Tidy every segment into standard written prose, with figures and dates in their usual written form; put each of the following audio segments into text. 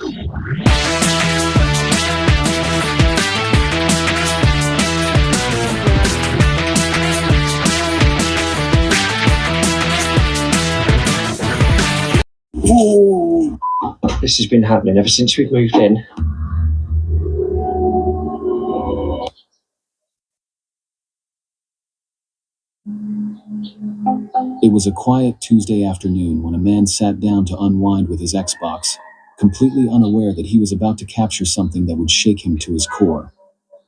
Ooh. This has been happening ever since we've moved in. It was a quiet Tuesday afternoon when a man sat down to unwind with his Xbox, completely unaware that he was about to capture something that would shake him to his core.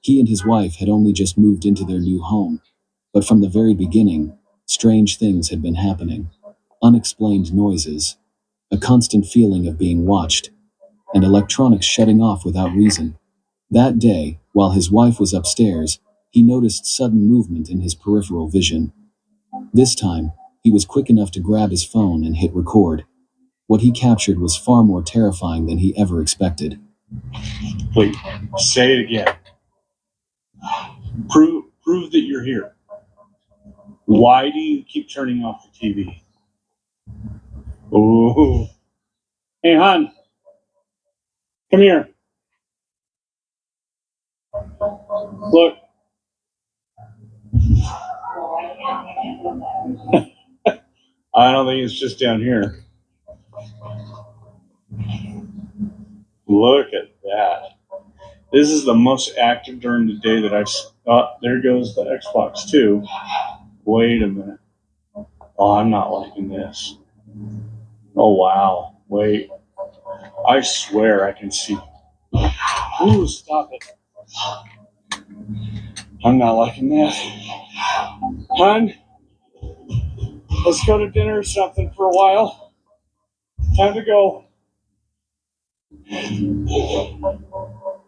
He and his wife had only just moved into their new home, but from the very beginning, strange things had been happening. Unexplained noises, a constant feeling of being watched, and electronics shutting off without reason. That day, while his wife was upstairs, he noticed sudden movement in his peripheral vision. This time, he was quick enough to grab his phone and hit record. What he captured was far more terrifying than he ever expected. Wait, say it again. Prove that you're here. Why do you keep turning off the TV? Oh, hey, hon, come here. Look. I don't think it's just down here. Look at that. This is the most active during the day that I've... Oh, there goes the Xbox too. Wait a minute. Oh, I'm not liking this. Oh, wow. Wait. I swear I can see. Ooh, stop it. I'm not liking that. Hon, let's go to dinner or something for a while. Time to go.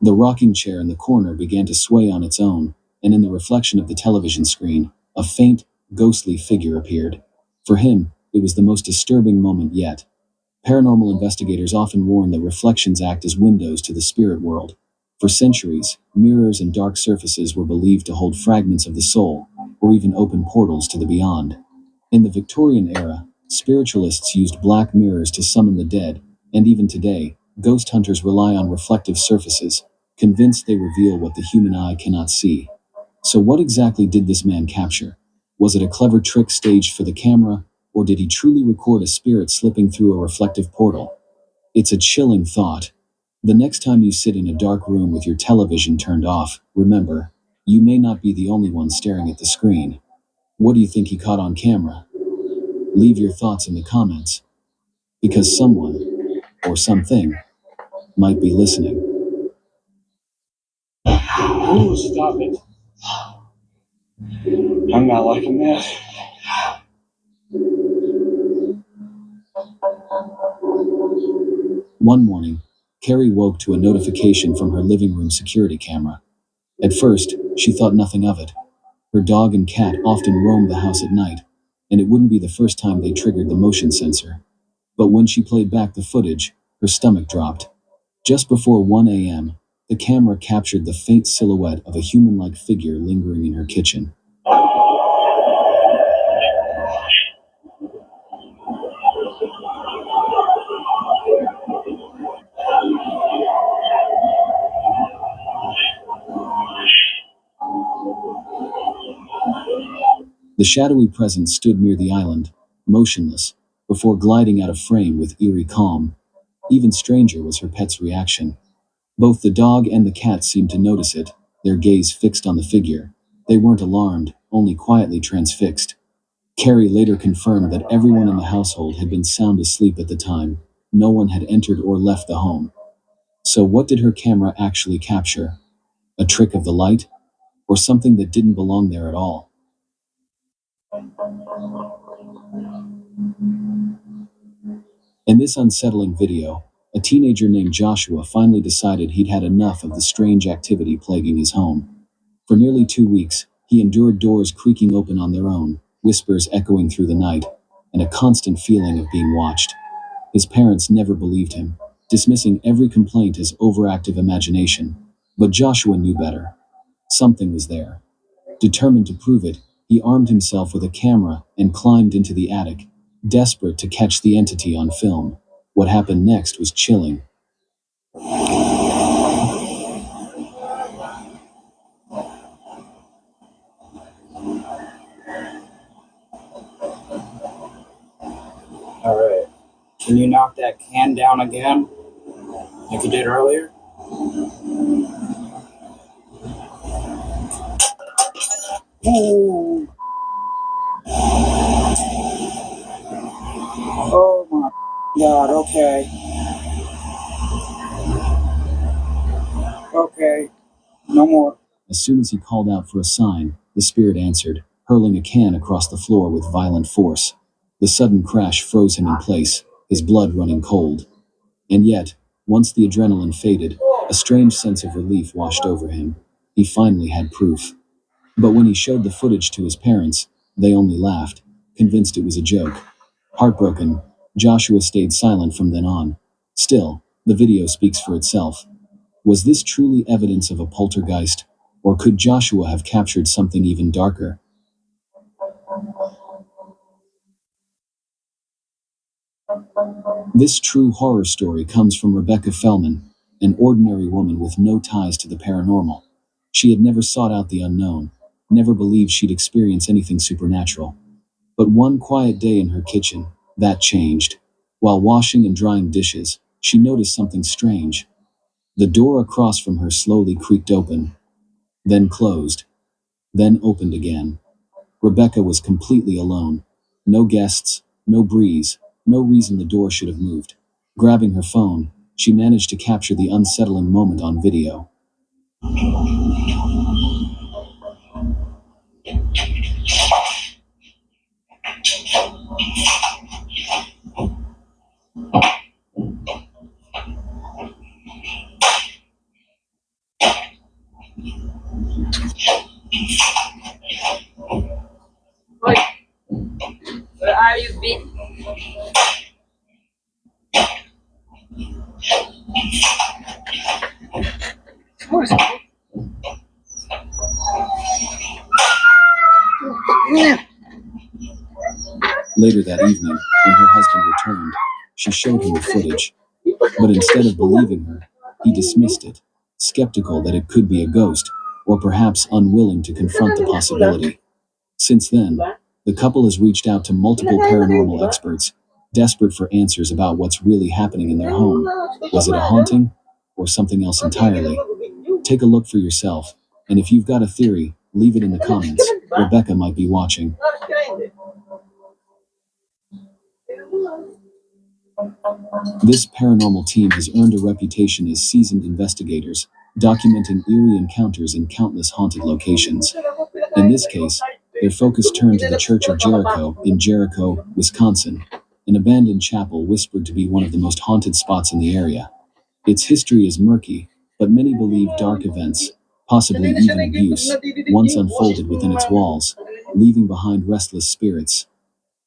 The rocking chair in the corner began to sway on its own, and in the reflection of the television screen, a faint, ghostly figure appeared. For him, it was the most disturbing moment yet. Paranormal investigators often warn that reflections act as windows to the spirit world. For centuries, mirrors and dark surfaces were believed to hold fragments of the soul, or even open portals to the beyond. In the Victorian era, spiritualists used black mirrors to summon the dead, and even today, ghost hunters rely on reflective surfaces, convinced they reveal what the human eye cannot see. So what exactly did this man capture? Was it a clever trick staged for the camera, or did he truly record a spirit slipping through a reflective portal? It's a chilling thought. The next time you sit in a dark room with your television turned off, remember, you may not be the only one staring at the screen. What do you think he caught on camera? Leave your thoughts in the comments, because someone, or something, might be listening. Ooh, stop it. I'm not liking that. One morning, Carrie woke to a notification from her living room security camera. At first, she thought nothing of it. Her dog and cat often roamed the house at night, and it wouldn't be the first time they triggered the motion sensor. But when she played back the footage, her stomach dropped. Just before 1 a.m., the camera captured the faint silhouette of a human-like figure lingering in her kitchen. The shadowy presence stood near the island, motionless, before gliding out of frame with eerie calm. Even stranger was her pet's reaction. Both the dog and the cat seemed to notice it, their gaze fixed on the figure. They weren't alarmed, only quietly transfixed. Carrie later confirmed that everyone in the household had been sound asleep at the time. No one had entered or left the home. So what did her camera actually capture? A trick of the light? Or something that didn't belong there at all? In this unsettling video, a teenager named Joshua finally decided he'd had enough of the strange activity plaguing his home. For nearly 2 weeks, he endured doors creaking open on their own, whispers echoing through the night, and a constant feeling of being watched. His parents never believed him, dismissing every complaint as overactive imagination. But Joshua knew better. Something was there. Determined to prove it, he armed himself with a camera and climbed into the attic, desperate to catch the entity on film. What happened next was chilling. Alright. Can you knock that can down again? Like you did earlier? Ooh. Oh my god, okay. Okay. No more. As soon as he called out for a sign, the spirit answered, hurling a can across the floor with violent force. The sudden crash froze him in place, his blood running cold. And yet, once the adrenaline faded, a strange sense of relief washed over him. He finally had proof. But when he showed the footage to his parents, they only laughed, convinced it was a joke. Heartbroken, Joshua stayed silent from then on. Still, the video speaks for itself. Was this truly evidence of a poltergeist, or could Joshua have captured something even darker? This true horror story comes from Rebecca Fellman, an ordinary woman with no ties to the paranormal. She had never sought out the unknown, never believed she'd experience anything supernatural. But one quiet day in her kitchen, that changed. While washing and drying dishes, she noticed something strange. The door across from her slowly creaked open, then closed, then opened again. Rebecca was completely alone. No guests, no breeze, no reason the door should have moved. Grabbing her phone, she managed to capture the unsettling moment on video. Wait, where are you been? Later that evening, when her husband returned, she showed him the footage. But instead of believing her, he dismissed it, skeptical that it could be a ghost, or perhaps unwilling to confront the possibility. Since then, the couple has reached out to multiple paranormal experts, desperate for answers about what's really happening in their home. Was it a haunting, or something else entirely? Take a look for yourself, and if you've got a theory, leave it in the comments. Rebecca might be watching. This paranormal team has earned a reputation as seasoned investigators, documenting eerie encounters in countless haunted locations. In this case, their focus turned to the Church of Jericho in Jericho, Wisconsin, an abandoned chapel whispered to be one of the most haunted spots in the area. Its history is murky, but many believe dark events, possibly even abuse, once unfolded within its walls, leaving behind restless spirits.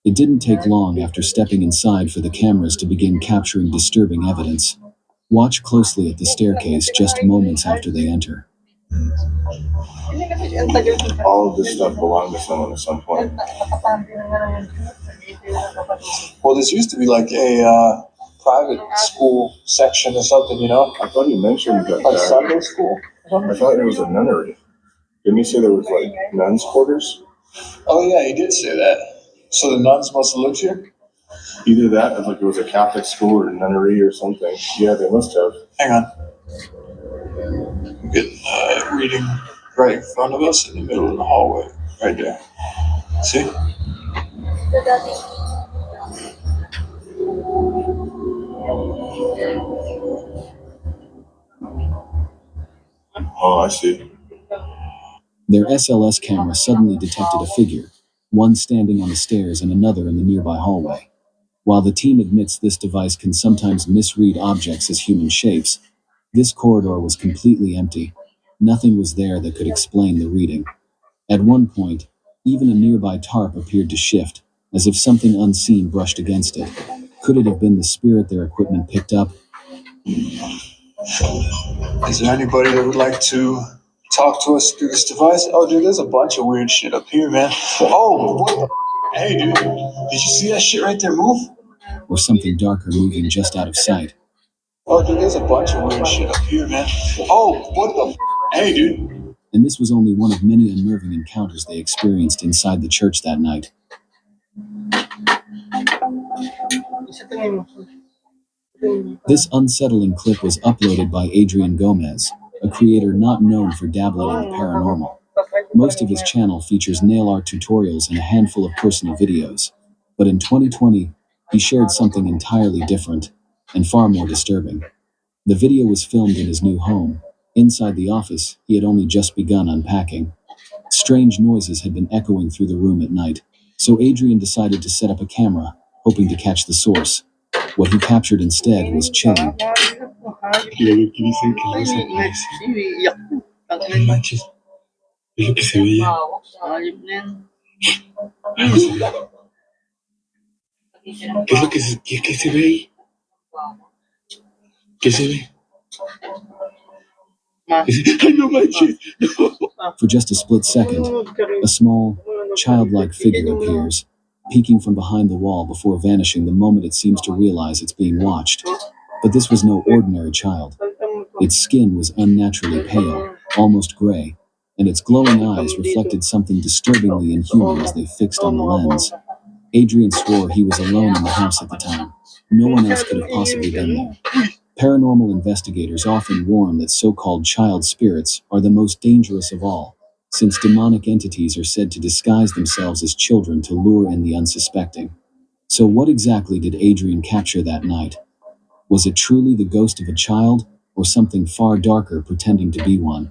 It didn't take long after stepping inside for the cameras to begin capturing disturbing evidence. Watch closely at the staircase just moments after they enter. All of this stuff belonged to someone at some point. Well, this used to be like a private school section or something, you know? I thought you mentioned that. Like Sunday school? I thought it was a nunnery. Didn't you say there was like nuns' quarters? Oh, yeah, he did say that. So the nuns must have lived here? Either that, or like it was a Catholic school or a nunnery or something. Yeah, they must have. Hang on. I'm getting reading right in front of us in the middle of the hallway. Right there. See? Oh, I see. Their SLS camera suddenly detected a figure, one standing on the stairs and another in the nearby hallway. While the team admits this device can sometimes misread objects as human shapes, this corridor was completely empty. Nothing was there that could explain the reading. At one point, even a nearby tarp appeared to shift, as if something unseen brushed against it. Could it have been the spirit their equipment picked up? Is there anybody that would like to talk to us through this device? Oh, dude, there's a bunch of weird shit up here, man. Oh, what the? Hey, dude, did you see that shit right there move? Or something darker moving just out of sight? Oh, dude, there's a bunch of weird shit up here, man. Oh, what the? Hey, dude. And this was only one of many unnerving encounters they experienced inside the church that night. This unsettling clip was uploaded by Adrian Gomez, a creator not known for dabbling in the paranormal. Most of his channel features nail art tutorials and a handful of personal videos. But in 2020, he shared something entirely different and far more disturbing. The video was filmed in his new home. Inside the office, he had only just begun unpacking. Strange noises had been echoing through the room at night, so Adrian decided to set up a camera, hoping to catch the source. What he captured instead was chilling. No manches. Es lo que se veía. ¿Qué es lo que se ve ahí? ¿Qué se ve? Ay, no manches. For just a split second, a small, childlike figure appears, peeking from behind the wall before vanishing the moment it seems to realize it's being watched. But this was no ordinary child. Its skin was unnaturally pale, almost gray, and its glowing eyes reflected something disturbingly inhuman as they fixed on the lens. Adrian swore he was alone in the house at the time. No one else could have possibly been there. Paranormal investigators often warn that so-called child spirits are the most dangerous of all, since demonic entities are said to disguise themselves as children to lure in the unsuspecting. So what exactly did Adrian capture that night? Was it truly the ghost of a child, or something far darker pretending to be one?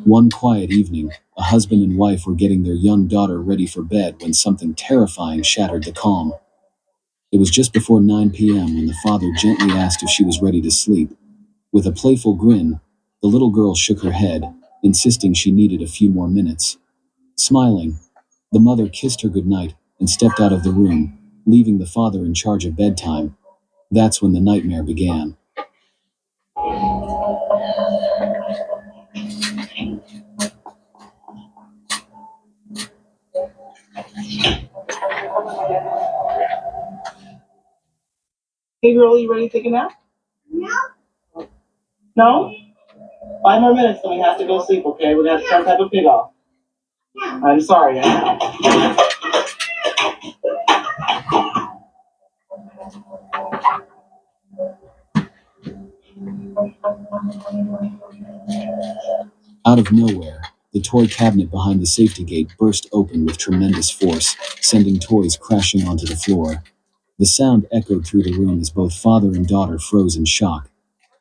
One quiet evening, a husband and wife were getting their young daughter ready for bed when something terrifying shattered the calm. It was just before 9 p.m. when the father gently asked if she was ready to sleep. With a playful grin, the little girl shook her head, insisting she needed a few more minutes. Smiling, the mother kissed her goodnight and stepped out of the room, leaving the father in charge of bedtime. That's when the nightmare began. Hey girl, you ready to take a nap? No. No? 5 more minutes, then we have to go sleep, okay? We're gonna have some type of pig off. Yeah. I'm sorry, I know. Out of nowhere, the toy cabinet behind the safety gate burst open with tremendous force, sending toys crashing onto the floor. The sound echoed through the room as both father and daughter froze in shock.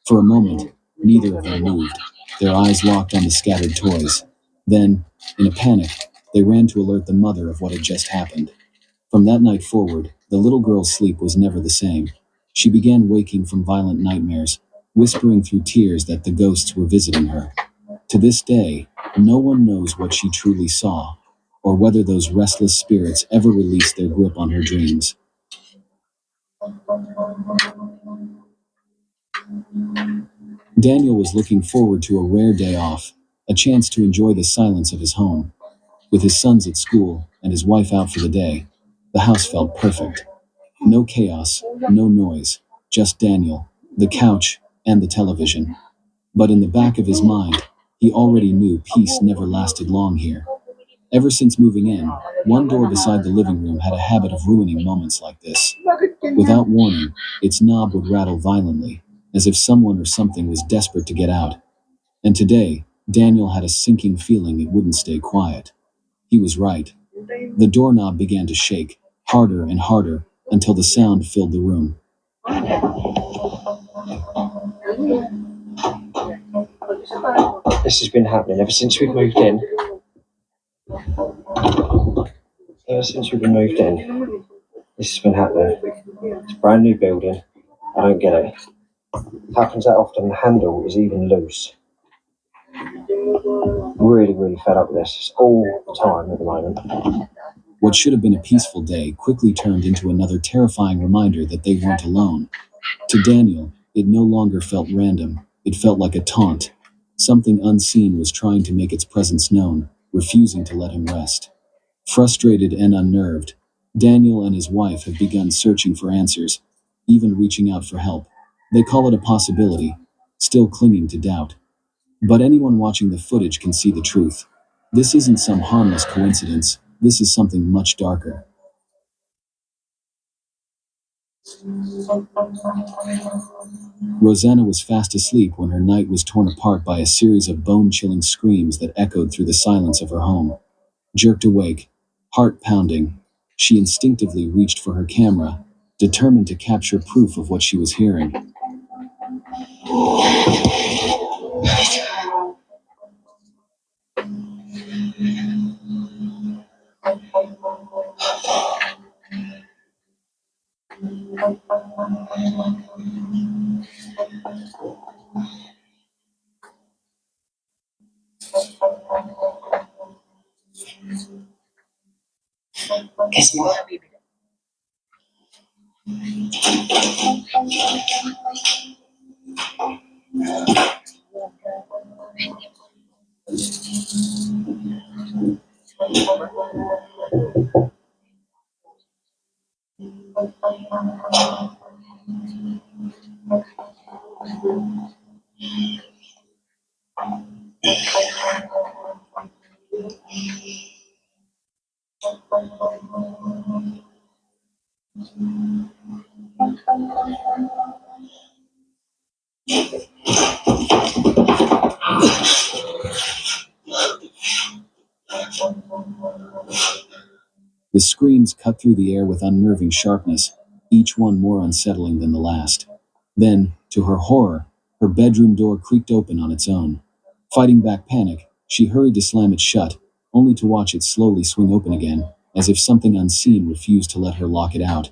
For a moment, neither of them moved, their eyes locked on the scattered toys. Then, in a panic, they ran to alert the mother of what had just happened. From that night forward, the little girl's sleep was never the same. She began waking from violent nightmares, whispering through tears that the ghosts were visiting her. To this day, no one knows what she truly saw, or whether those restless spirits ever released their grip on her dreams. Daniel was looking forward to a rare day off, a chance to enjoy the silence of his home. With his sons at school and his wife out for the day, the house felt perfect. No chaos, no noise, just Daniel, the couch, and the television. But in the back of his mind, he already knew peace never lasted long here. Ever since moving in, one door beside the living room had a habit of ruining moments like this. Without warning, its knob would rattle violently, as if someone or something was desperate to get out. And today, Daniel had a sinking feeling it wouldn't stay quiet. He was right. The doorknob began to shake, harder and harder, until the sound filled the room. This has been happening ever since we've moved in. Ever since we've been moved in, this has been happening. It's a brand new building. I don't get it. It happens that often the handle is even loose. Really, really fed up with this. It's all the time at the moment. What should have been a peaceful day quickly turned into another terrifying reminder that they weren't alone. To Daniel, it no longer felt random. It felt like a taunt. Something unseen was trying to make its presence known, refusing to let him rest. Frustrated and unnerved, Daniel and his wife have begun searching for answers, even reaching out for help. They call it a possibility, still clinging to doubt. But anyone watching the footage can see the truth. This isn't some harmless coincidence, this is something much darker. Rosanna was fast asleep when her night was torn apart by a series of bone-chilling screams that echoed through the silence of her home. Jerked awake, heart pounding, she instinctively reached for her camera, determined to capture proof of what she was hearing. The screams cut through the air with unnerving sharpness, each one more unsettling than the last. Then, to her horror, her bedroom door creaked open on its own. Fighting back panic, she hurried to slam it shut, only to watch it slowly swing open again, as if something unseen refused to let her lock it out.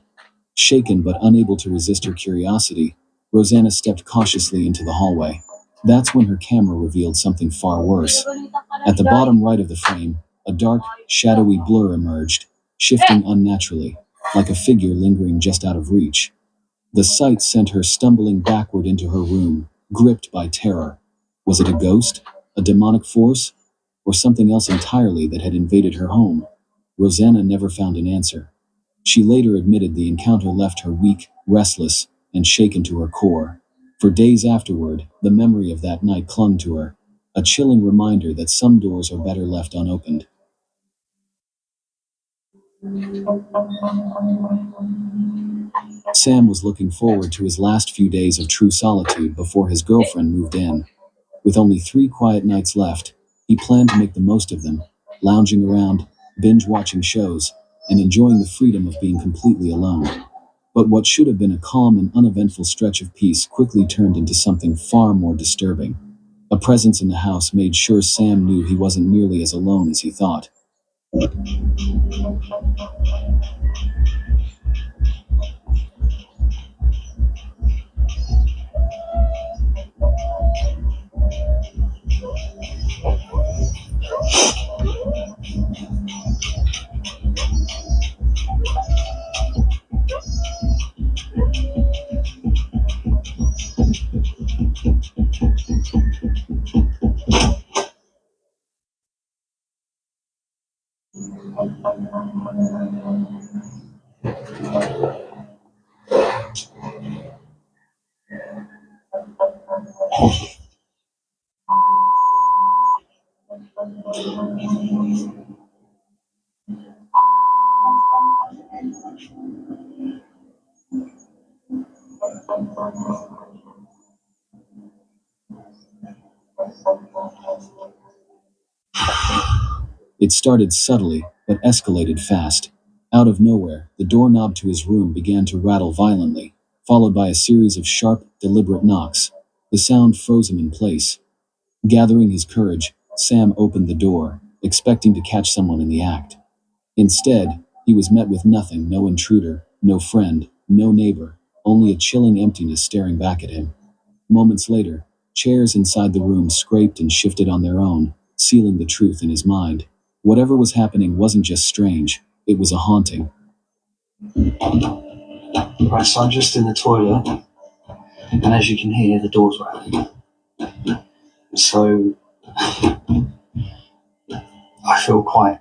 Shaken but unable to resist her curiosity, Rosanna stepped cautiously into the hallway. That's when her camera revealed something far worse. At the bottom right of the frame, a dark, shadowy blur emerged, shifting unnaturally, like a figure lingering just out of reach. The sight sent her stumbling backward into her room, gripped by terror. Was it a ghost? A demonic force? Or something else entirely that had invaded her home? Rosanna never found an answer. She later admitted the encounter left her weak, restless, and shaken to her core. For days afterward, the memory of that night clung to her, a chilling reminder that some doors are better left unopened. Sam was looking forward to his last few days of true solitude before his girlfriend moved in. With only 3 quiet nights left, he planned to make the most of them, lounging around, binge-watching shows, and enjoying the freedom of being completely alone. But what should have been a calm and uneventful stretch of peace quickly turned into something far more disturbing. A presence in the house made sure Sam knew he wasn't nearly as alone as he thought. It started subtly, but escalated fast. Out of nowhere, the doorknob to his room began to rattle violently, followed by a series of sharp, deliberate knocks. The sound froze him in place. Gathering his courage, Sam opened the door, expecting to catch someone in the act. Instead, he was met with nothing, no intruder, no friend, no neighbor, only a chilling emptiness staring back at him. Moments later, chairs inside the room scraped and shifted on their own, sealing the truth in his mind. Whatever was happening wasn't just strange, it was a haunting. Right, so I'm just in the toilet, and as you can hear, the door's rattling. So I feel quite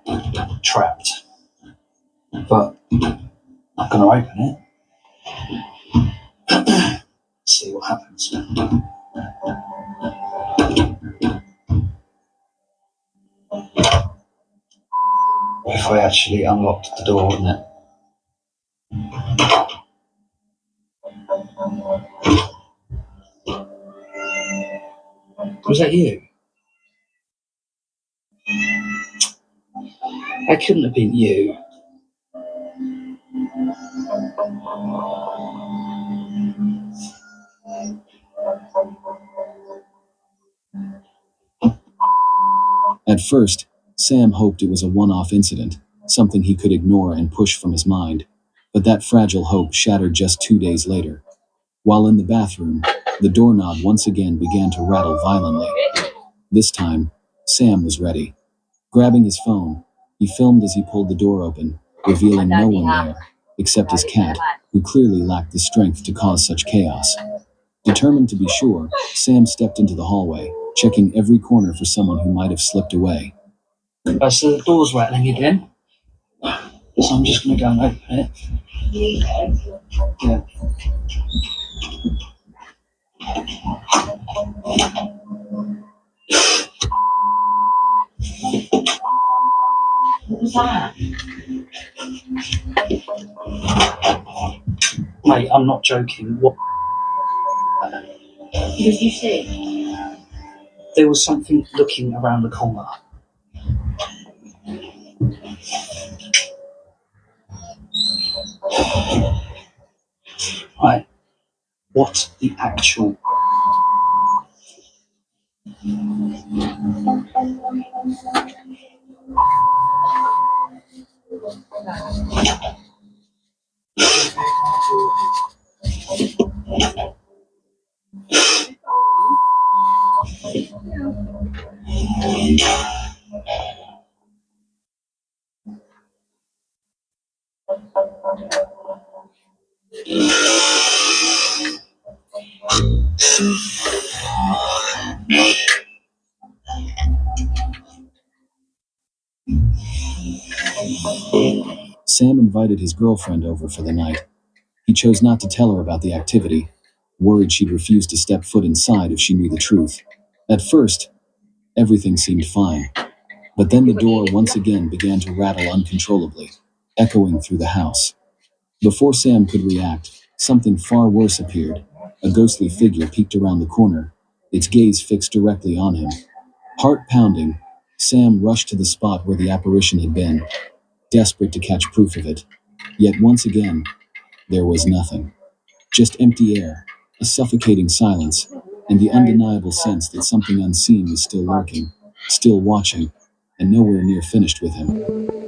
trapped. but I'm going to open it. See what happens. What if I actually unlocked the door, wouldn't it? Was that you? That couldn't have been you. At first, Sam hoped it was a one-off incident, something he could ignore and push from his mind. But that fragile hope shattered just 2 days later. While in the bathroom, the doorknob once again began to rattle violently. This time, Sam was ready. Grabbing his phone, he filmed as he pulled the door open, revealing no one there, except his cat, who clearly lacked the strength to cause such chaos. Determined to be sure, Sam stepped into the hallway, checking every corner for someone who might have slipped away. So the door's rattling again. So I'm just going to go and open it. Yeah. What was that? Mate, I'm not joking. What? What did you see? There was something looking around the corner. Right. What the actual... Sam invited his girlfriend over for the night. He chose not to tell her about the activity, worried she'd refuse to step foot inside if she knew the truth. At first, everything seemed fine, but then the door once again began to rattle uncontrollably, echoing through the house. Before Sam could react, something far worse appeared. A ghostly figure peeked around the corner, its gaze fixed directly on him. Heart pounding, Sam rushed to the spot where the apparition had been, desperate to catch proof of it. Yet once again, there was nothing. Just empty air, a suffocating silence, and the undeniable sense that something unseen was still lurking, still watching, and nowhere near finished with him.